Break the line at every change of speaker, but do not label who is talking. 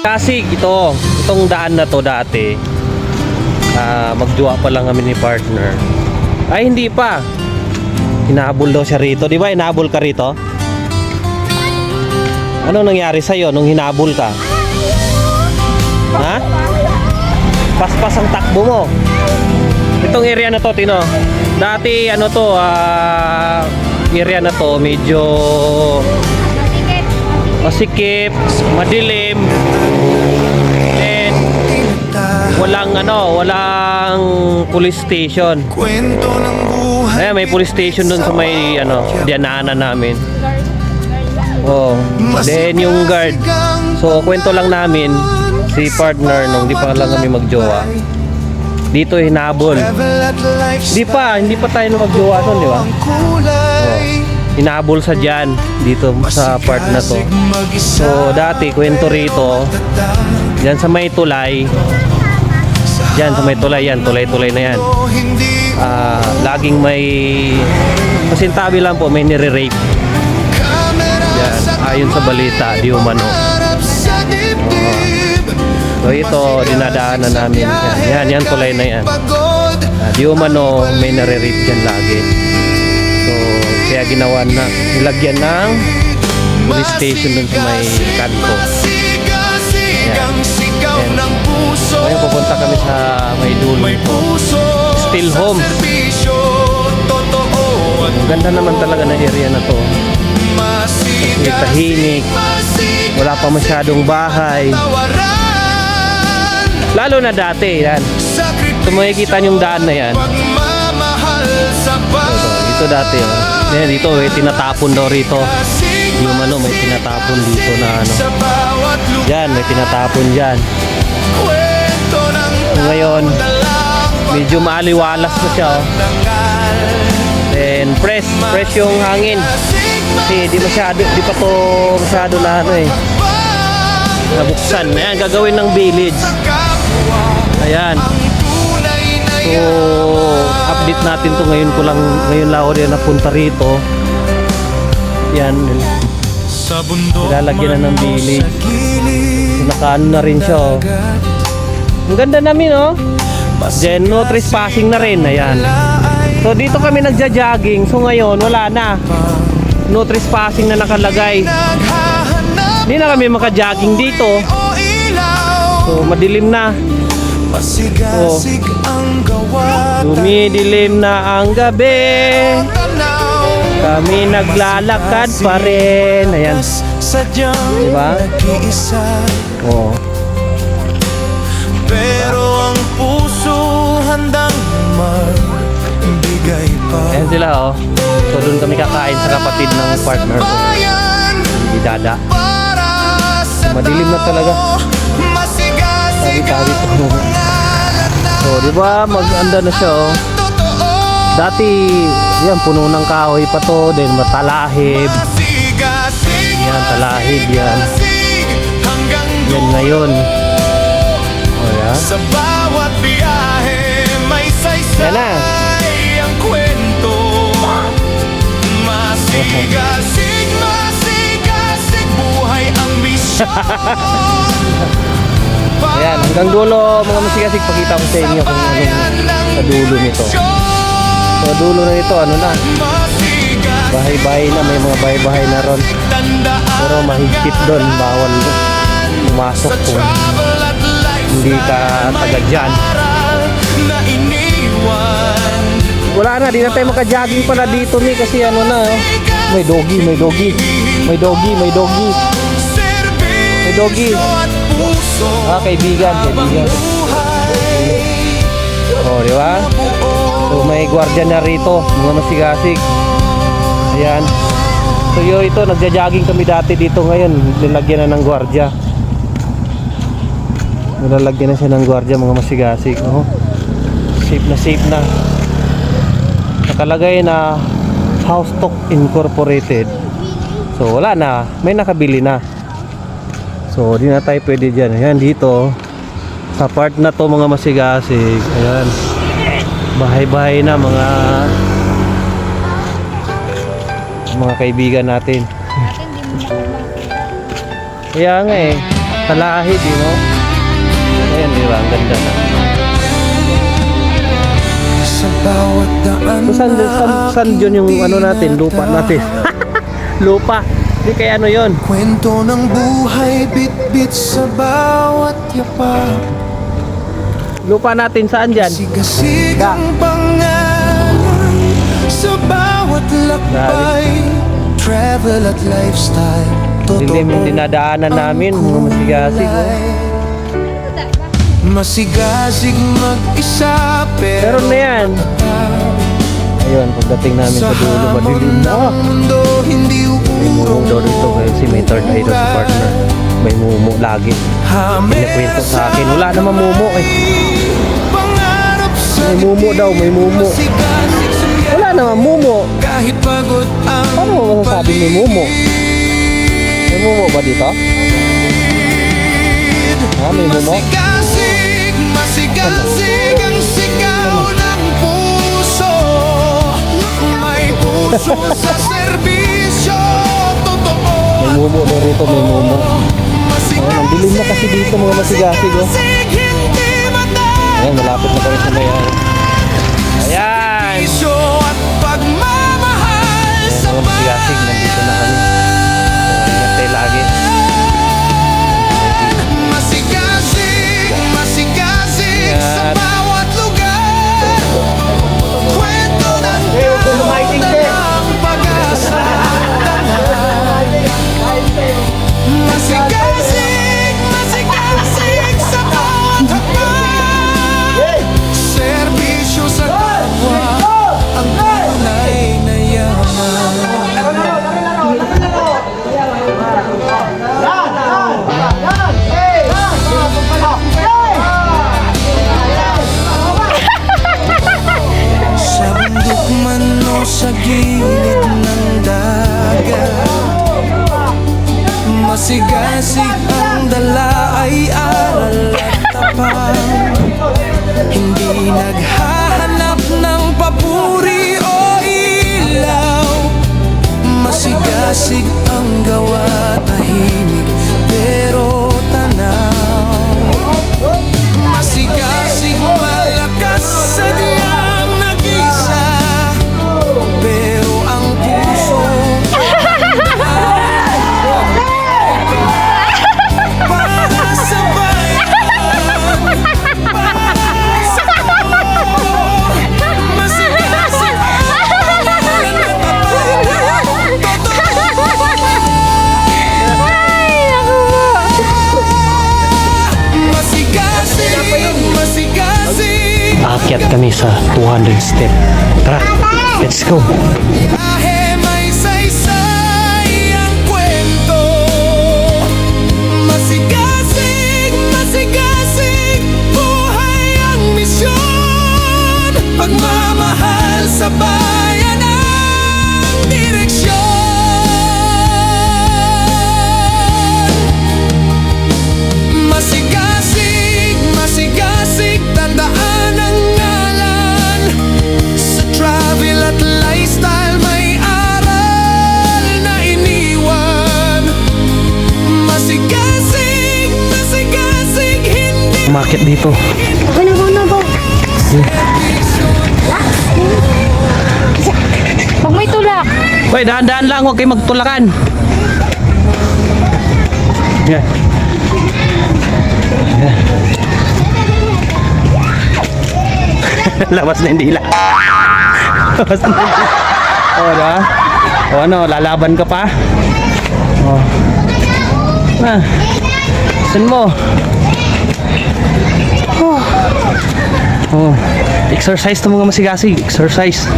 Kasi itong daan na to dati, magjowa pa lang kami ni partner. Ay, hindi pa. Hinahabol daw siya rito. Di ba hinahabol ka rito? Ano nangyari sa'yo nung hinahabol ka? Ha? Paspas ang takbo mo. Itong area na to, Tino. Dati ano to, area na to medyo masikip, madilim. And walang police station. Ayan, may police station dun sa may diyanaanan namin. Oh, then yung guard. So kwento lang namin si partner nung di pa lang kami magjowa. Dito hinabol. Hindi pa tayo magjowa nun, di ba? Oh, hinabol sa dyan dito sa part na to. So dati kwento rito, dyan sa may tulay. Dyan sa may tulay yan, tulay-tulay na yan. Laging may pasintabi lang po, may nire-rape. Yan, ayon sa balita, di umano. So ito, dinadaanan namin. Yan, tulay na yan. Di umano, may nare-rape dyan lagi. So, kaya ginawa na, nilagyan ng police station dun sa may kanto. Yan. Ngayon pupunta kami sa may dulo ito. Still home. Ang ganda naman talaga ng area na to. Kasi tahimik. Wala pa masyadong bahay. Lalo na dati, yan. Kung makikita yung daan na yan. Ito dati, yan, dito tinatapon daw rito. Yung may tinatapon dito na yan, may tinatapon dyan. Ngayon, medyo maaliwalas na siya. Then fresh yung hangin. Kasi di pa to masyado na nabuksan. Ayan, gagawin ng village. Ayan. So, update natin to ngayon lang ako rin napunta rito. Yan. Ilalagyan na ng village. So, nakaano na rin siya, oh. Ang ganda namin, oh. Then, no trespassing na rin. Ayan. So, dito kami nagja-jogging. So, ngayon, wala na. No trespassing na nakalagay. Hindi na kami maka-jogging dito. So, madilim na. Oh. Dumidilim na ang gabi. Kami naglalakad pa rin. Ayan. Diba? Oh.
Pero ang puso handang magbigay pa.
Ayan sila, oh. So doon kami kakain sa kapatid ng partner ko, si Dada. Madilim na talaga. Tabi-tabi po. So diba maganda na siya, oh. Dati yan, puno ng kahoy pa to. Then matalahib. Yan, talahib yan. Yan ngayon. Oh, yan.
Sa bawat biyahe may saysay ang kwento. Masigasig buhay ang misyon.
Ayan, hanggang dulo mga masigasig, pakita ko sa inyo kung anong sa dulo nito. Sa dulo na ito, bahay-bahay na, may mga bahay-bahay na ron. Pero mahigpit doon, bawal pumasok kung hindi ka taga dyan. Wala na, di na tayo maka-jogging pala dito ni, kasi may doggy. Kaibigan. Oh, di ba? So may gwardiya na rito, mga masigasig. Ayan. So ito, nagja-jogging kami dati dito, ngayon nilagyan na ng gwardiya. Nilalagyan na siya ng gwardiya, mga masigasig. Oh. Safe na. Nakalagay na House Talk Incorporated. So wala na, may nakabili na. So di na tayo pwede dyan. Ayan, dito sa part na to, mga masigasig. Ayan, bahay-bahay na, mga kaibigan natin. Kaya nga Talahid, no? Ayan, di ba? Ang ganda na.
Sa bawat daan
So, saan yun yung ano natin? Lupa natin. Lupa. Hindi kaya ano yun?
kwento ng buhay, bit-bit sa bawat yapak.
Lupa natin saan dyan?
Sigasig ang pangalan sa bawat lakbay. Travel at lifestyle,
Dilim yung dinadaanan namin, mga masigasig. Oh.
Masigasig mag-isa
Pero na yan. Ayun, pagdating namin sa dulo, madilim na. Oh.
mundo hindi
May mumo daw rito kasi may third eye daw si partner. May mumo lagi. Pinakwento sa akin. Wala naman mumo eh. May mumo daw, may mumo. Wala naman mumo.
Kahit pagod ang
Paano mo masasabi may mumo? May mumo ba dito? Ha, may mumo?
Masigasig, masigasig ang sigaw ng puso. May puso sa serbisyo, totoo.
May mumo daw rito, may mumo. Ayun, ang dilim na kasi dito mga masigasig. Oh.
Hindi matay.
Ayan, malapit na kami sa may Ayan!
Isyo at pagmamahal sa
Mga masigasig, nandito na kami. So, ingat tayo lagi.
masigasig, masigasig sa
Ingat.
bawat lugar. Kwento ng ng pag-asa. Masigasig, masigasig sa bawat hakbang. Serbisyo sa kapwa, ang tunay na yaman. Sa bundok man o sa gilid ng dagat, masigasig ang dala ay aral at tapang. Hindi naghahanap ng papuri o ilaw. Masigasig ang gawa, tahimik pero tanaw. Masigasig malakas sa diyang nag-isa, pero ang puso para sa bayan, para sa masigasig masigasig, masigasig.
Aakyat kami sa 200 step. Tara, let's go.
Biyahe may saysay ang kwento. Masigasig, masigasig, buhay ang misyon. Pagmamahal sa bayan ang direksyon. Masigasig, masigasig, tandaan ang ngalan. Sa travel at lifestyle may aral na iniwan. Masigasig, masigasig, hindi
Umakyat dito.
Ano ba? Pag may tulak.
Hoy, dahan-dahan lang, huwag kayo magtulakan. Yeah. Yeah. Labas na yung dila. Labas na yung dila. O, diba? O ano, lalaban ka pa? O. Ah. Saan mo? Oh. Oh. Exercise to mga masigasig. Exercise.